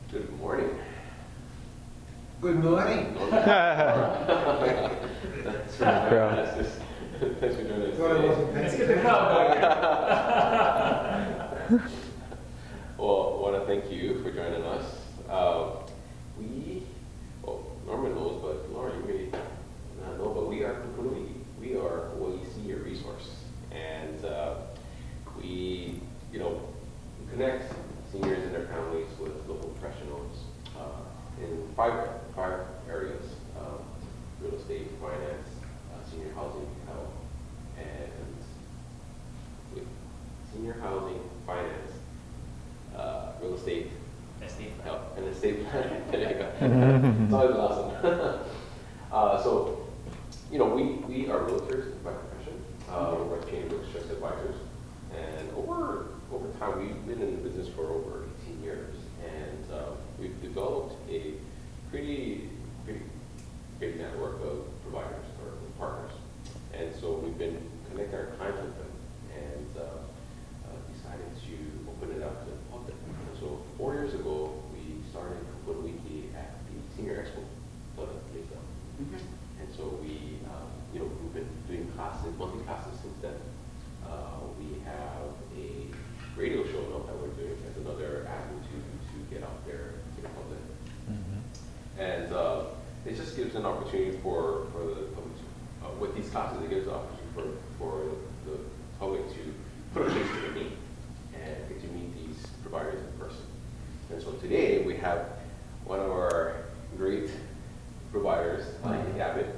Good morning. Good morning. That's right. Thanks for joining us. Thought I wasn't Let's paying get the crowd going. Well, I want to thank you for joining us. Norman knows, but Laura, you may not know, but we are KupunaWiki. We are Hawaii Senior Resource. And we connect seniors and their families with local professionals in five areas: real estate, finance, senior housing, health, and senior housing, finance, real estate, health, and estate planning. There you go. It's always awesome. We are realtors by profession. We're a chain of trust advisors, and over time, we've been in the business for over 18 years, and we've developed a pretty great network of providers or partners, and so we've been connecting our clients with them, and decided to open it up to the public. And so 4 years ago, we started KupunaWiki at the Senior Expo. And so we've been doing classes, monthly classes since then. We have a radio show now that we're doing as another avenue to get out there to the public. And it just gives an opportunity for the public to, with these classes, it gives an opportunity for the public to put a face to the name and get to meet these providers in person. And so today we have one of our great providers, Abbott.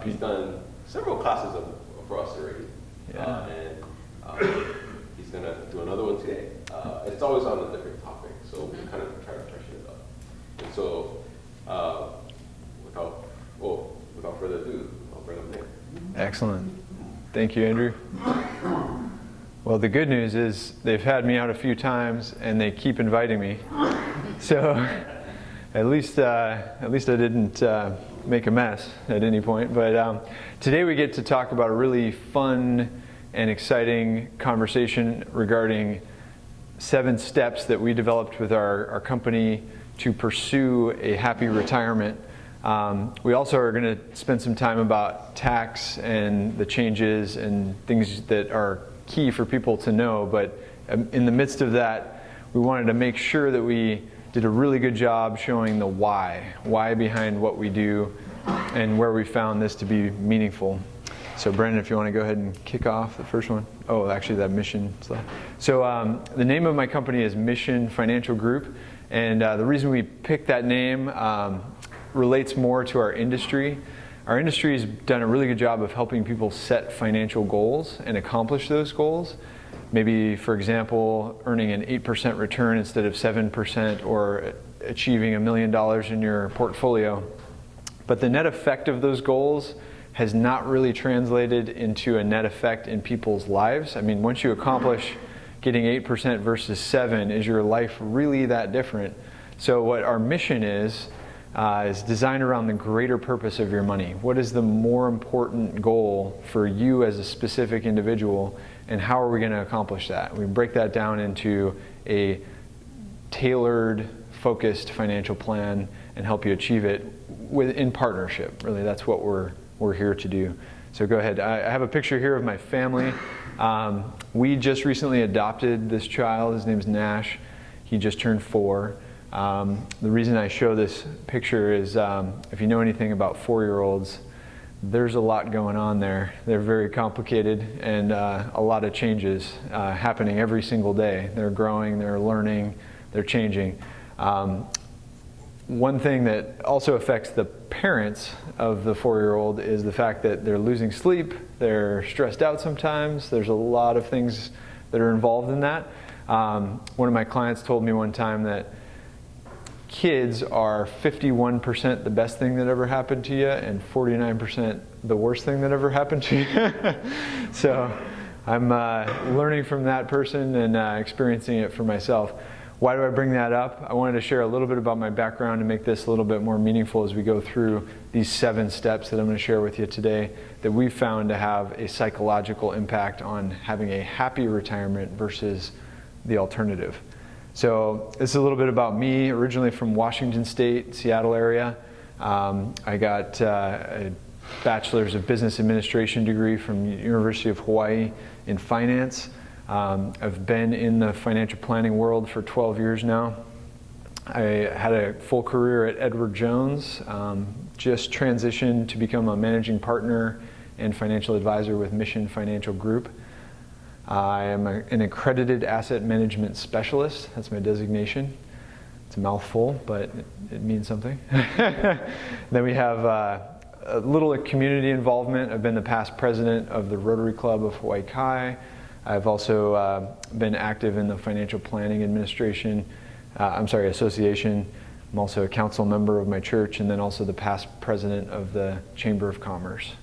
He's done several classes for us already. And he's going to do another one today. It's always on a different topic, so we kind of try to freshen it up. And so without further ado, I'll bring him in. Excellent. Thank you, Andrew. Well, the good news is they've had me out a few times and they keep inviting me. So at least I didn't make a mess at any point. But today we get to talk about a really fun and exciting conversation regarding 7 steps that we developed with our company to pursue a happy retirement. We also are going to spend some time about tax and the changes and things that are key for people to know. But in the midst of that, we wanted to make sure that we did a really good job showing the why behind what we do and where we found this to be meaningful. So Brandon, if you want to go ahead and kick off the first one. Oh, actually that mission slide. So the name of my company is Mission Financial Group. And the reason we picked that name relates more to our industry. Our industry has done a really good job of helping people set financial goals and accomplish those goals. Maybe, for example, earning an 8% return instead of 7%, or achieving $1 million in your portfolio. But the net effect of those goals has not really translated into a net effect in people's lives. I mean, once you accomplish getting 8% versus 7%, is your life really that different? So what our mission is designed around the greater purpose of your money. What is the more important goal for you as a specific individual, and how are we going to accomplish that? We break that down into a tailored, focused financial plan and help you achieve it in partnership. Really, that's what we're here to do. So go ahead. I have a picture here of my family. We just recently adopted this child. His name's Nash. He just turned 4. The reason I show this picture is if you know anything about 4-year-olds, there's a lot going on there. They're very complicated, and a lot of changes happening every single day. They're growing, they're learning, they're changing. One thing that also affects the parents of the 4-year-old is the fact that they're losing sleep, they're stressed out sometimes. There's a lot of things that are involved in that. One of my clients told me one time that kids are 51% the best thing that ever happened to you and 49% the worst thing that ever happened to you. So I'm learning from that person and experiencing it for myself. Why do I bring that up? I wanted to share a little bit about my background to make this a little bit more meaningful as we go through these 7 steps that I'm going to share with you today that we've found to have a psychological impact on having a happy retirement versus the alternative. So this is a little bit about me, originally from Washington State, Seattle area. I got a Bachelor's of Business Administration degree from the University of Hawaii in finance. I've been in the financial planning world for 12 years now. I had a full career at Edward Jones, just transitioned to become a managing partner and financial advisor with Mission Financial Group. I am an accredited asset management specialist. That's my designation. It's a mouthful, but it means something. Then we have a little community involvement. I've been the past president of the Rotary Club of Hawaii Kai. I've also been active in the Financial Planning Association. I'm also a council member of my church, and then also the past president of the Chamber of Commerce.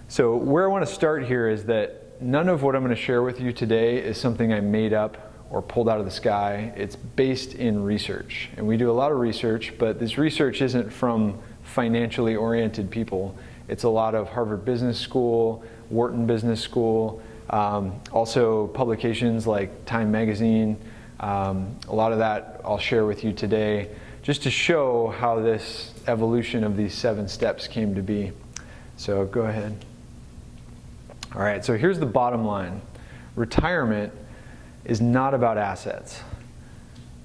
So where I want to start here is that none of what I'm going to share with you today is something I made up or pulled out of the sky. It's based in research. And we do a lot of research, but this research isn't from financially oriented people. It's a lot of Harvard Business School, Wharton Business School, also publications like Time Magazine. A lot of that I'll share with you today, just to show how this evolution of these 7 steps came to be. So go ahead. All right, so here's the bottom line. Retirement is not about assets.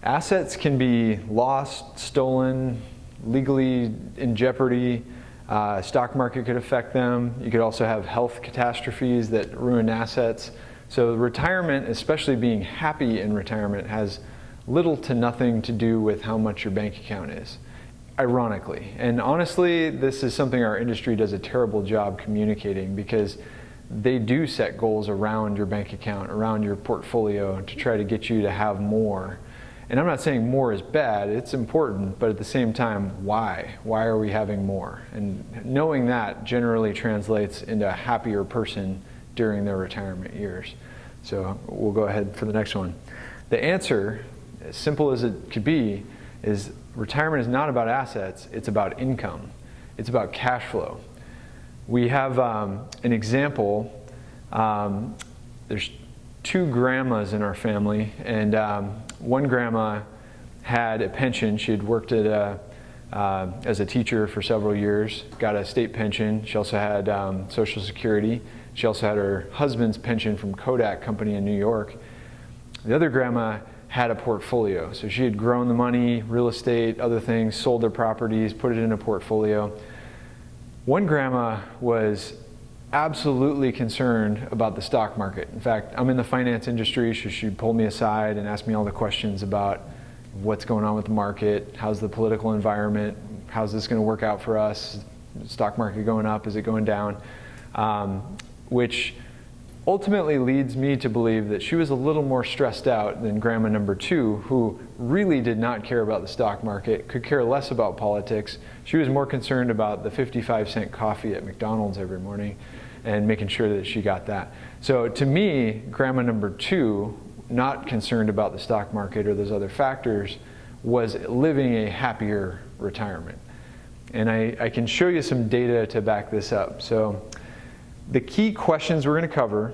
Assets can be lost, stolen, legally in jeopardy. Stock market could affect them. You could also have health catastrophes that ruin assets. So retirement, especially being happy in retirement, has little to nothing to do with how much your bank account is, ironically. And honestly, this is something our industry does a terrible job communicating, because they do set goals around your bank account, around your portfolio, to try to get you to have more. And I'm not saying more is bad, it's important, but at the same time, why? Why are we having more? And knowing that generally translates into a happier person during their retirement years. So we'll go ahead for the next one. The answer, as simple as it could be, is retirement is not about assets, it's about income. It's about cash flow. We have an example. There's 2 grandmas in our family, and one grandma had a pension. She had worked at as a teacher for several years, got a state pension. She also had Social Security. She also had her husband's pension from Kodak Company in New York. The other grandma had a portfolio. So she had grown the money, real estate, other things, sold their properties, put it in a portfolio. One grandma was absolutely concerned about the stock market. In fact, I'm in the finance industry, so she pulled me aside and asked me all the questions about what's going on with the market, how's the political environment, how's this going to work out for us, stock market going up, is it going down, which ultimately leads me to believe that she was a little more stressed out than grandma number 2, who really did not care about the stock market, could care less about politics. She was more concerned about the 55-cent coffee at McDonald's every morning and making sure that she got that. So to me, grandma number 2, not concerned about the stock market or those other factors, was living a happier retirement. And I can show you some data to back this up. So the key questions we're going to cover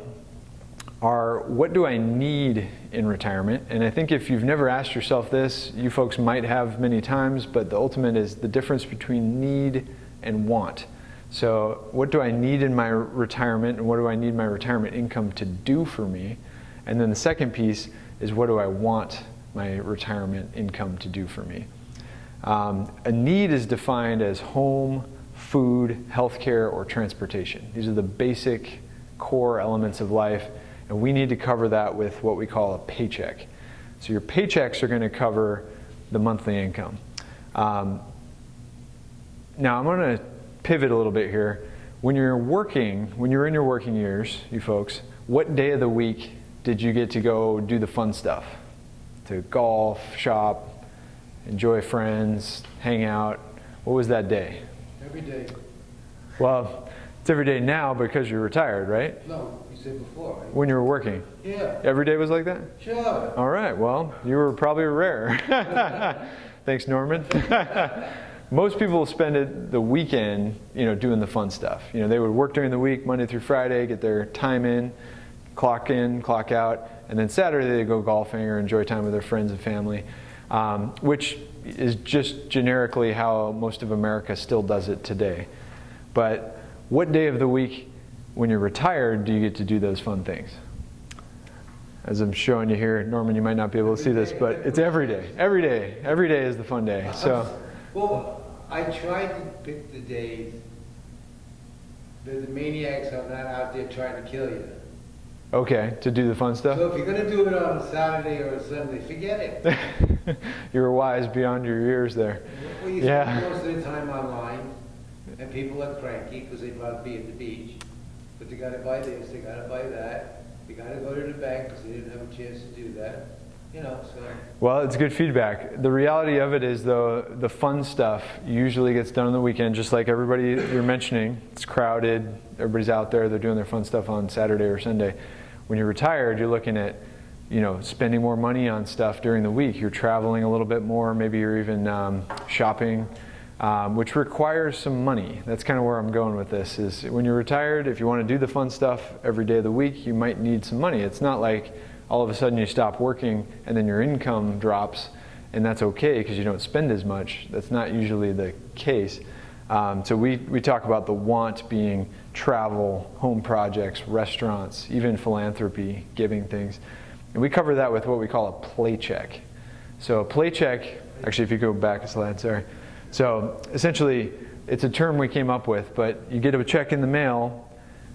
are, what do I need in retirement? And I think if you've never asked yourself this, you folks might have many times, but the ultimate is the difference between need and want. So what do I need in my retirement, and what do I need my retirement income to do for me? And then the second piece is, what do I want my retirement income to do for me? A need is defined as home, food, healthcare, or transportation. These are the basic core elements of life, and we need to cover that with what we call a paycheck. So your paychecks are going to cover the monthly income. Now I'm going to pivot a little bit here. When you're in your working years, you folks, what day of the week did you get to go do the fun stuff? To golf, shop, enjoy friends, hang out? What was that day? Every day. Well, it's every day now because you're retired, right? No, you said before. Right? When you were working? Yeah. Every day was like that? Sure. All right, well, you were probably rare. Thanks, Norman. Most people spend the weekend, doing the fun stuff. They would work during the week, Monday through Friday, get their time in, clock in, clock out, and then Saturday they go golfing or enjoy time with their friends and family, which is just generically how most of America still does it today. But what day of the week when you're retired do you get to do those fun things? As I'm showing you here, Norman, you might not be able to see this, but it's every day. Every day. Every day is the fun day. So, Well, I tried to pick the days that the maniacs are not out there trying to kill you. okay, to do the fun stuff? So if you're going to do it on a Saturday or a Sunday, forget it. You were wise beyond your years there. Well, you Yeah. spend most of the time online, and people are cranky because they'd rather be at the beach. But they got to buy this, they got to buy that. They got to go to the bank because they didn't have a chance to do that. You know, so. Well, it's good feedback. The reality of it is, though, the fun stuff usually gets done on the weekend, just like everybody you're mentioning. It's crowded. Everybody's out there. They're doing their fun stuff on Saturday or Sunday. When you're retired, you're looking at, spending more money on stuff during the week. You're traveling a little bit more. Maybe you're even shopping, which requires some money. That's kind of where I'm going with this, is when you're retired, if you want to do the fun stuff every day of the week, you might need some money. It's not like all of a sudden you stop working and then your income drops, and that's okay because you don't spend as much. That's not usually the case. So we talk about the want being travel, home projects, restaurants, even philanthropy, giving things. And we cover that with what we call a play check. So a play check, actually if you go back a slide, sorry. So essentially it's a term we came up with, but you get a check in the mail,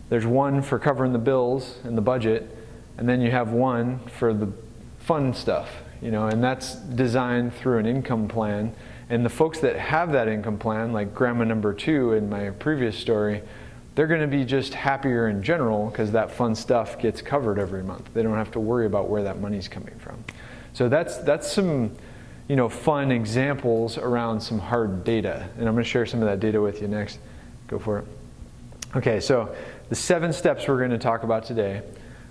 there's one for covering the bills and the budget, and then you have one for the fun stuff, and that's designed through an income plan. And the folks that have that income plan, like grandma number 2 in my previous story, they're going to be just happier in general because that fun stuff gets covered every month. They don't have to worry about where that money's coming from. So that's some, fun examples around some hard data. And I'm going to share some of that data with you next. Go for it. Okay, so the 7 steps we're going to talk about today.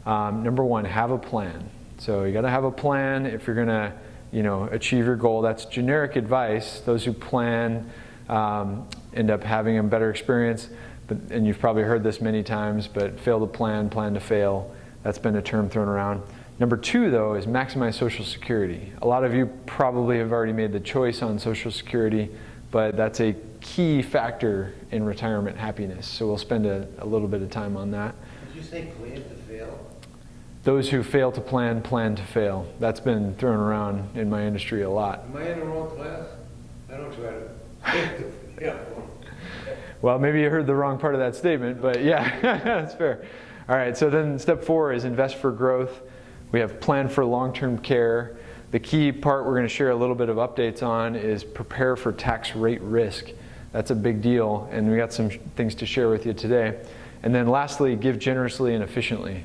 Number 1, have a plan. So you got to have a plan if you're going to, achieve your goal. That's generic advice. Those who plan end up having a better experience. And you've probably heard this many times, but fail to plan, plan to fail. That's been a term thrown around. Number 2, though, is maximize Social Security. A lot of you probably have already made the choice on Social Security, but that's a key factor in retirement happiness. So we'll spend a little bit of time on that. Did you say plan to fail? Those who fail to plan, plan to fail. That's been thrown around in my industry a lot. Am I in the wrong class? I don't try to. Yeah. Well, maybe you heard the wrong part of that statement, but yeah, that's fair. All right, so then step 4 is invest for growth. We have plan for long-term care. The key part we're going to share a little bit of updates on is prepare for tax rate risk. That's a big deal, and we got some things to share with you today. And then lastly, give generously and efficiently.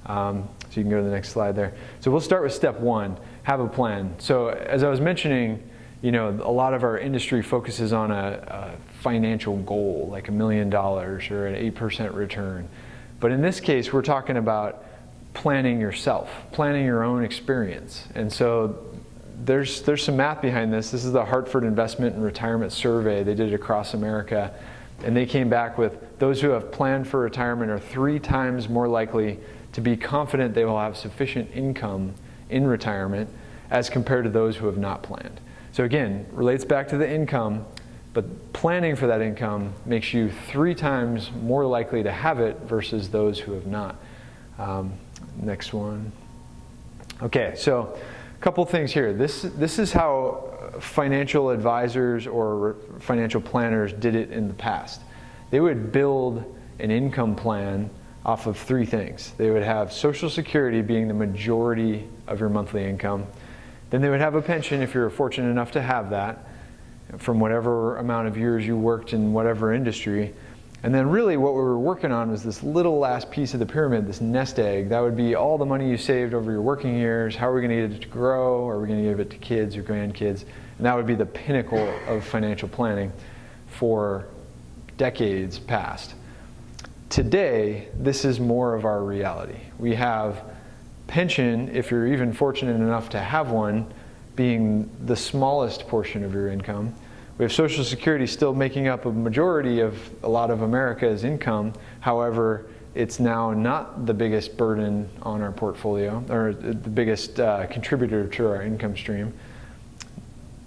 So you can go to the next slide there. So we'll start with step 1, have a plan. So as I was mentioning, a lot of our industry focuses on a financial goal, like $1 million or an 8% return. But in this case, we're talking about planning yourself, planning your own experience. And so there's some math behind this. This is the Hartford Investment and Retirement Survey. They did it across America. And they came back with those who have planned for retirement are 3 times more likely to be confident they will have sufficient income in retirement as compared to those who have not planned. So again, relates back to the income, but planning for that income makes you 3 times more likely to have it versus those who have not. Next one. Okay, so a couple things here. This is how financial advisors or financial planners did it in the past. They would build an income plan off of 3 things. They would have Social Security being the majority of your monthly income. Then they would have a pension if you're fortunate enough to have that from whatever amount of years you worked in whatever industry. And then really what we were working on was this little last piece of the pyramid, this nest egg. That would be all the money you saved over your working years. How are we going to get it to grow? Are we going to give it to kids or grandkids? And that would be the pinnacle of financial planning for decades past. Today, this is more of our reality. We have pension, if you're even fortunate enough to have one, being the smallest portion of your income. We have Social Security still making up a majority of a lot of America's income. However, it's now not the biggest burden on our portfolio, or the biggest contributor to our income stream.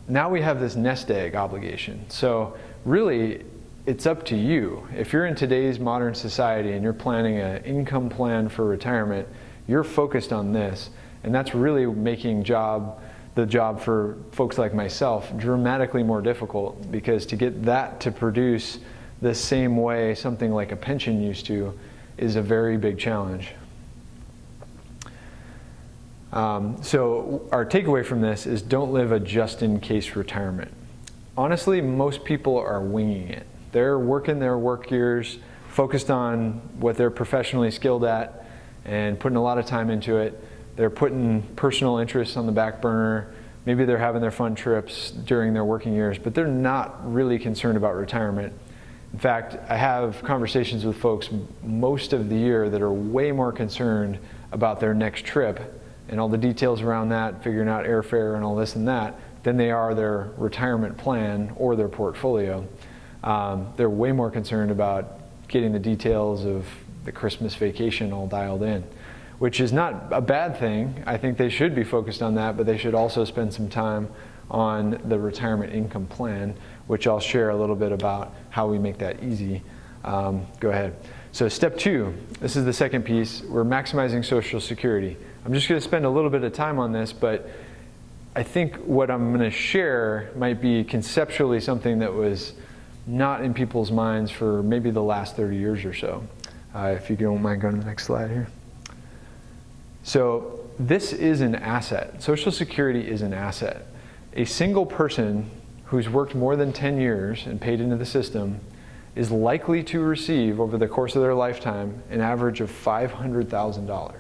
Now we have this nest egg obligation. So really, it's up to you. If you're in today's modern society and you're planning an income plan for retirement, you're focused on this. And that's really making the job for folks like myself dramatically more difficult, because to get that to produce the same way something like a pension used to is a very big challenge. So our takeaway from this is don't live a just-in-case retirement. Honestly, most people are winging it. They're working their work years, focused on what they're professionally skilled at, and putting a lot of time into it. They're putting personal interests on the back burner. Maybe they're having their fun trips during their working years, but they're not really concerned about retirement. In fact, I have conversations with folks most of the year that are way more concerned about their next trip and all the details around that, figuring out airfare and all this and that, than they are their retirement plan or their portfolio. They're way more concerned about getting the details of the Christmas vacation all dialed in, which is not a bad thing. I think they should be focused on that, but they should also spend some time on the retirement income plan, which I'll share a little bit about how we make that easy. Go ahead. So step 2, this is the second piece. We're maximizing Social Security. I'm just going to spend a little bit of time on this, but I think what I'm going to share might be conceptually something that was not in people's minds for maybe the last 30 years or so. If you don't mind going to the next slide here. So this is an asset. Social Security is an asset. A single person who's worked more than 10 years and paid into the system is likely to receive, over the course of their lifetime, an average of $500,000.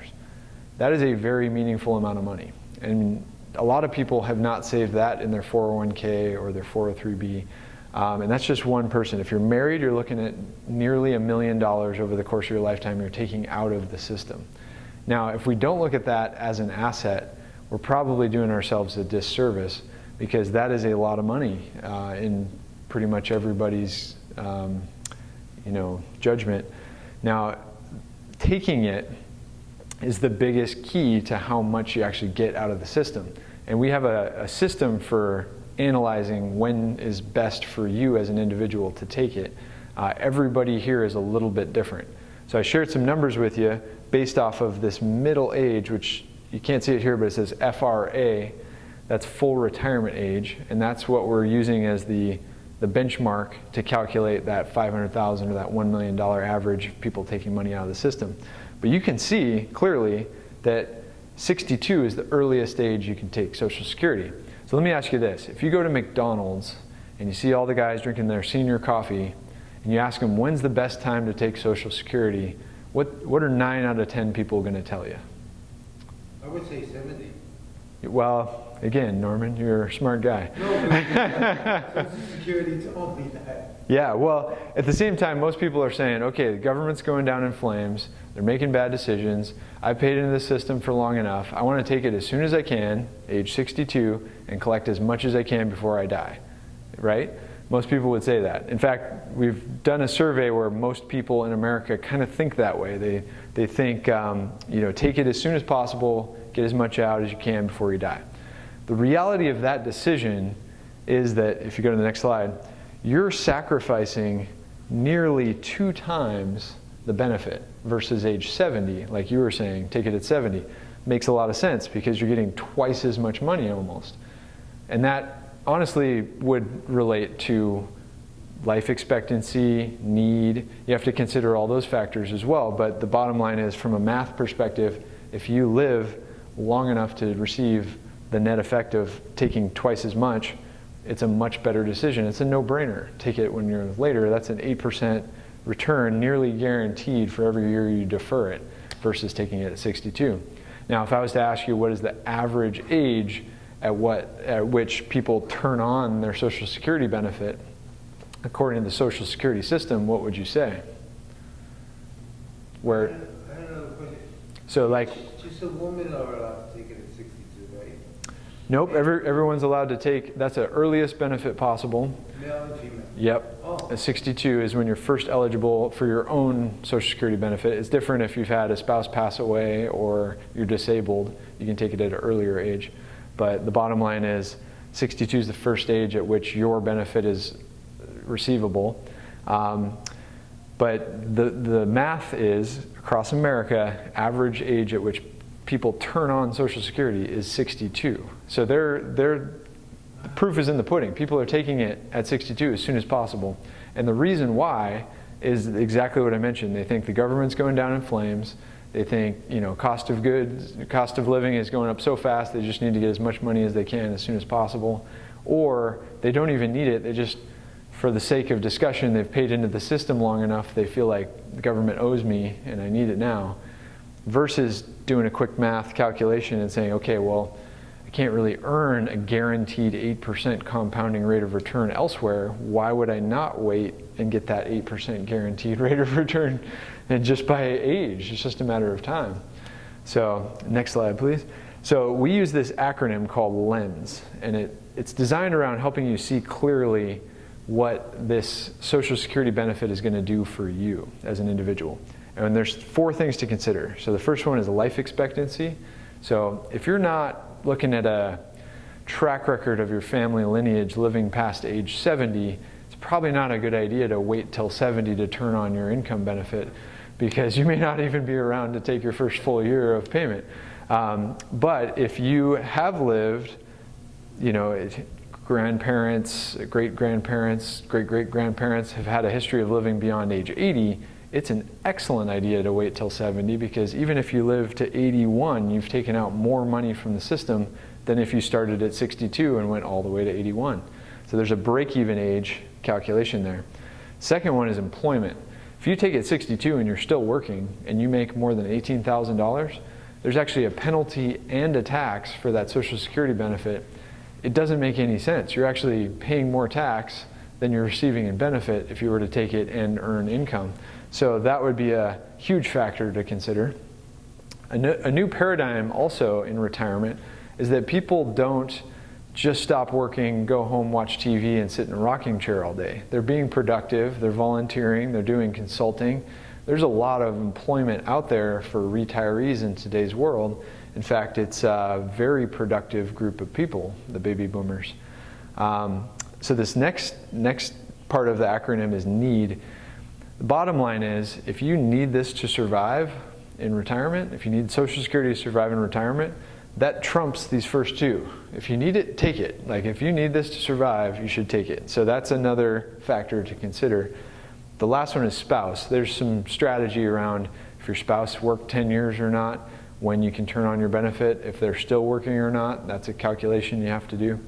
That is a very meaningful amount of money. And a lot of people have not saved that in their 401k or their 403b. And that's just one person. If you're married, you're looking at nearly $1 million over the course of your lifetime you're taking out of the system. Now, if we don't look at that as an asset, we're probably doing ourselves a disservice, because that is a lot of money in pretty much everybody's judgment. Now, taking it is the biggest key to how much you actually get out of the system. And we have a system for analyzing when is best for you as an individual to take it. Everybody here is a little bit different. So I shared some numbers with you based off of this middle age, which you can't see it here, but it says FRA. That's full retirement age, and that's what we're using as the benchmark to calculate that $500,000 or that $1 million average of people taking money out of the system. But you can see clearly that 62 is the earliest age you can take Social Security. So let me ask you this. If you go to McDonald's and you see all the guys drinking their senior coffee, and you ask them, when's the best time to take Social Security, what are 9 out of 10 people going to tell you? I would say 70. Well, again, Norman, you're a smart guy. No, but Social Security told me that. Yeah, well, at the same time, most people are saying, okay, the government's going down in flames, they're making bad decisions, I paid into the system for long enough, I want to take it as soon as I can, age 62, and collect as much as I can before I die, right? Most people would say that. In fact, we've done a survey where most people in America kind of think that way. They think, take it as soon as possible, get as much out as you can before you die. The reality of that decision is that, if you go to the next slide, you're sacrificing nearly 2 times the benefit versus age 70, like you were saying, take it at 70. Makes a lot of sense, because you're getting twice as much money almost. And that honestly would relate to life expectancy, need. You have to consider all those factors as well, but the bottom line is, from a math perspective, if you live long enough to receive the net effect of taking twice as much, it's a much better decision. It's a no-brainer. Take it when you're later. That's an 8% return, nearly guaranteed for every year you defer it, versus taking it at 62. Now, if I was to ask you what is the average age at which people turn on their Social Security benefit, according to the Social Security system, what would you say? I don't know the question. So like, just a woman are allowed to take it at 62, right? nope, everyone's allowed to take, that's the earliest benefit possible. Male and female. Yep. Oh. 62 is when you're first eligible for your own Social Security benefit. It's different if you've had a spouse pass away or you're disabled. You can take it at an earlier age. But the bottom line is 62 is the first age at which your benefit is receivable. But the math is, across America, average age at which people turn on Social Security is 62. So the proof is in the pudding. People are taking it at 62 as soon as possible. And the reason why is exactly what I mentioned. They think the government's going down in flames. They think, cost of goods, cost of living is going up so fast, they just need to get as much money as they can as soon as possible. Or they don't even need it. They just, for the sake of discussion, they've paid into the system long enough, they feel like the government owes me and I need it now. Versus doing a quick math calculation and saying, okay, well, I can't really earn a guaranteed 8% compounding rate of return elsewhere. Why would I not wait and get that 8% guaranteed rate of return? And just by age, it's just a matter of time. So next slide, please. So we use this acronym called LENS, and it's designed around helping you see clearly what this Social Security benefit is going to do for you as an individual. And there's 4 things to consider. So the first one is life expectancy. So if you're not looking at a track record of your family lineage living past age 70, it's probably not a good idea to wait till 70 to turn on your income benefit, because you may not even be around to take your first full year of payment. But if you have lived, grandparents, great-grandparents, great-great-grandparents have had a history of living beyond age 80, it's an excellent idea to wait till 70, because even if you live to 81, you've taken out more money from the system than if you started at 62 and went all the way to 81. So there's a break-even age calculation there. Second one is employment. If you take it 62 and you're still working and you make more than $18,000, there's actually a penalty and a tax for that Social Security benefit. It doesn't make any sense. You're actually paying more tax than you're receiving in benefit if you were to take it and earn income. So that would be a huge factor to consider. A new paradigm also in retirement is that people don't just stop working, go home, watch TV, and sit in a rocking chair all day. They're being productive, they're volunteering, they're doing consulting. There's a lot of employment out there for retirees in today's world. In fact, it's a very productive group of people, the baby boomers. So this next part of the acronym is NEED. The bottom line is, if you need this to survive in retirement, if you need Social Security to survive in retirement, that trumps these first 2. If you need it, take it. Like, if you need this to survive, you should take it. So that's another factor to consider. The last one is spouse. There's some strategy around if your spouse worked 10 years or not, when you can turn on your benefit, if they're still working or not. That's a calculation you have to do.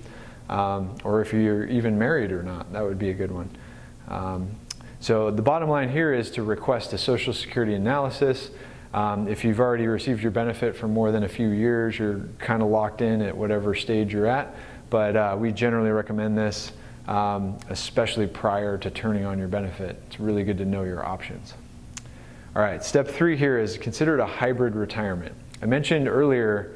Or if you're even married or not, that would be a good one. So the bottom line here is to request a Social Security analysis. If you've already received your benefit for more than a few years, you're kind of locked in at whatever stage you're at. But we generally recommend this, especially prior to turning on your benefit. It's really good to know your options. All right, step 3 here is consider it a hybrid retirement. I mentioned earlier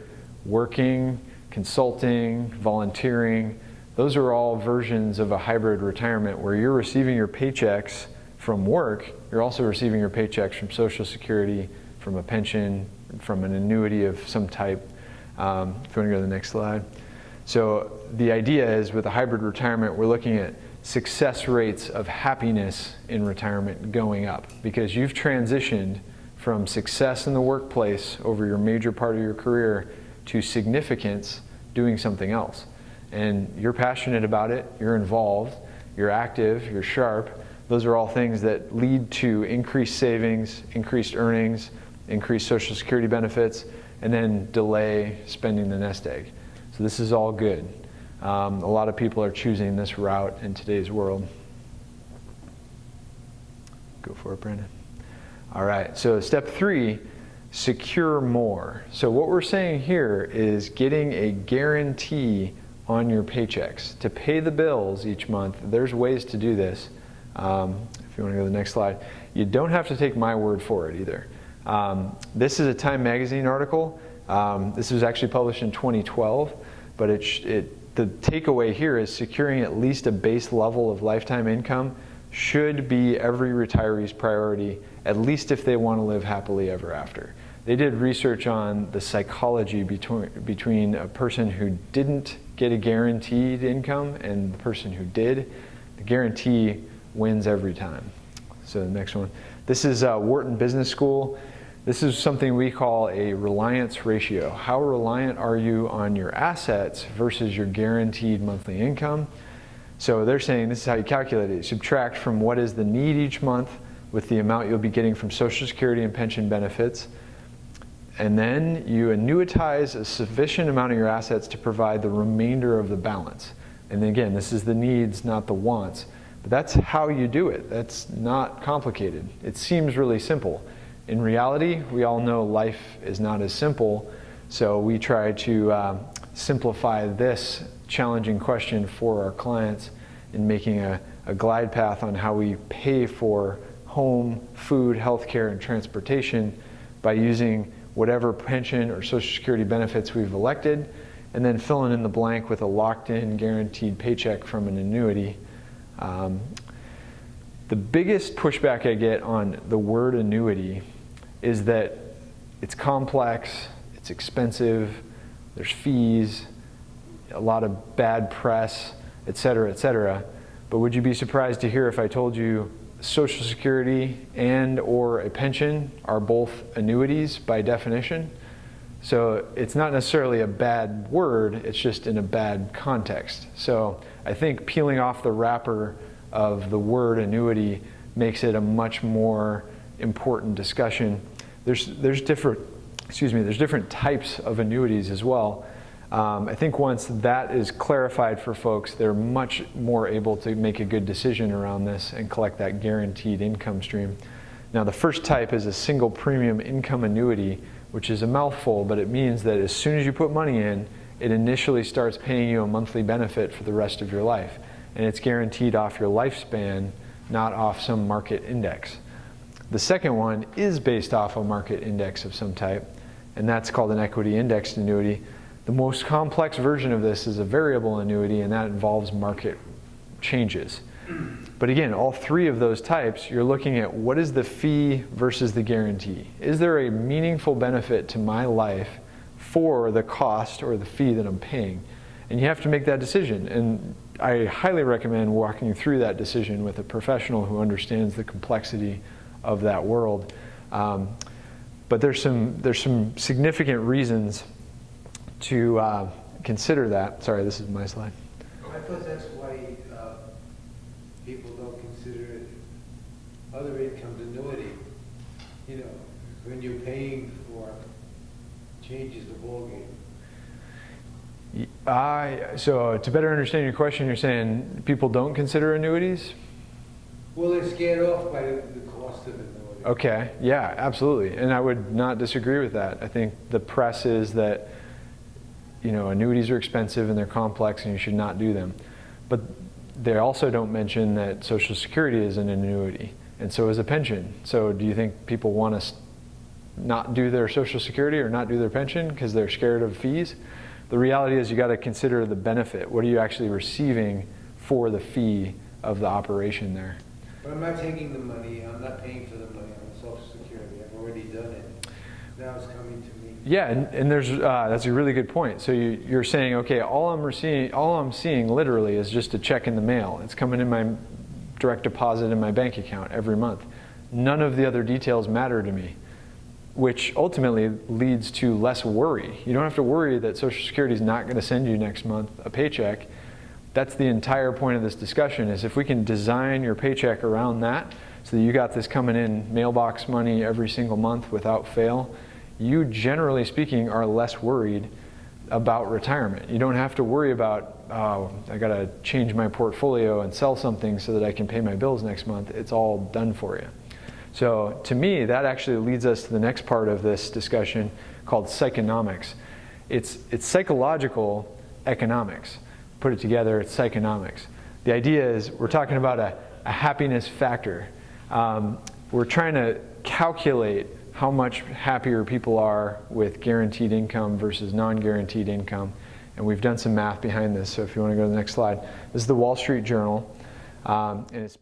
working, consulting, volunteering. Those are all versions of a hybrid retirement where you're receiving your paychecks from work. You're also receiving your paychecks from Social Security, from a pension, from an annuity of some type. If you want to go to the next slide. So the idea is, with a hybrid retirement, we're looking at success rates of happiness in retirement going up, because you've transitioned from success in the workplace over your major part of your career to significance doing something else. And you're passionate about it, you're involved, you're active, you're sharp. Those are all things that lead to increased savings, increased earnings, increased Social Security benefits, and then delay spending the nest egg. So this is all good. A lot of people are choosing this route in today's world. Go for it, Brandon. All right, so step 3, secure more. So what we're saying here is getting a guarantee on your paychecks to pay the bills each month. There's ways to do this. If you want to go to the next slide. You don't have to take my word for it either. This is a Time magazine article. This was actually published in 2012, but it the takeaway here is securing at least a base level of lifetime income should be every retiree's priority, at least if they want to live happily ever after. They did research on the psychology between a person who didn't get a guaranteed income and the person who did. The guarantee wins every time. So the next one. This is Wharton Business School. This is something we call a reliance ratio. How reliant are you on your assets versus your guaranteed monthly income? So they're saying this is how you calculate it. You subtract from what is the need each month with the amount you'll be getting from Social Security and pension benefits. And then you annuitize a sufficient amount of your assets to provide the remainder of the balance. And then again, this is the needs, not the wants. But that's how you do it. That's not complicated. It seems really simple. In reality, we all know life is not as simple, so we try to simplify this challenging question for our clients in making a glide path on how we pay for home, food, healthcare, and transportation by using whatever pension or Social Security benefits we've elected, and then filling in the blank with a locked-in guaranteed paycheck from an annuity. The biggest pushback I get on the word annuity is that it's complex, it's expensive, there's fees, a lot of bad press, et cetera, et cetera. But would you be surprised to hear if I told you Social Security and or a pension are both annuities by definition? So it's not necessarily a bad word, it's just in a bad context. So I think peeling off the wrapper of the word annuity makes it a much more important discussion. There's different types of annuities as well. I think once that is clarified for folks, they're much more able to make a good decision around this and collect that guaranteed income stream. Now the first type is a single premium income annuity, which is a mouthful, but it means that as soon as you put money in, it initially starts paying you a monthly benefit for the rest of your life. And it's guaranteed off your lifespan, not off some market index. The second one is based off a market index of some type, and that's called an equity indexed annuity. The most complex version of this is a variable annuity, and that involves market changes. But again, all three of those types, you're looking at what is the fee versus the guarantee. Is there a meaningful benefit to my life for the cost or the fee that I'm paying? And you have to make that decision. And I highly recommend walking through that decision with a professional who understands the complexity of that world. But there's some significant reasons to consider that. Sorry, this is my slide. I thought that's why people don't consider other incomes annuity. You know, when you're paying for changes the ballgame. So to better understand your question, you're saying people don't consider annuities? Well, they're scared off by the cost of annuity. Okay, yeah, absolutely. And I would not disagree with that. I think the press is that, you know, annuities are expensive and they're complex and you should not do them. But they also don't mention that Social Security is an annuity, and so is a pension. So do you think people want to not do their Social Security or not do their pension because they're scared of fees? The reality is you got to consider the benefit. What are you actually receiving for the fee of the operation there? But I'm not taking the money, I'm not paying for the money on Social Security. I've already done it. Now it's coming to me. Yeah, and there's that's a really good point. So you're saying, okay, all I'm seeing literally is just a check in the mail. It's coming in my direct deposit in my bank account every month. None of the other details matter to me, which ultimately leads to less worry. You don't have to worry that Social Security is not going to send you next month a paycheck. That's the entire point of this discussion, is if we can design your paycheck around that so that you got this coming in mailbox money every single month without fail, you generally speaking are less worried about retirement. You don't have to worry about, oh, I got to change my portfolio and sell something so that I can pay my bills next month. It's all done for you. So to me, that actually leads us to the next part of this discussion called psychonomics. It's psychological economics. Put it together, it's psychonomics. The idea is we're talking about a happiness factor. We're trying to calculate how much happier people are with guaranteed income versus non-guaranteed income. And we've done some math behind this, so if you want to go to the next slide. This is the Wall Street Journal, and it's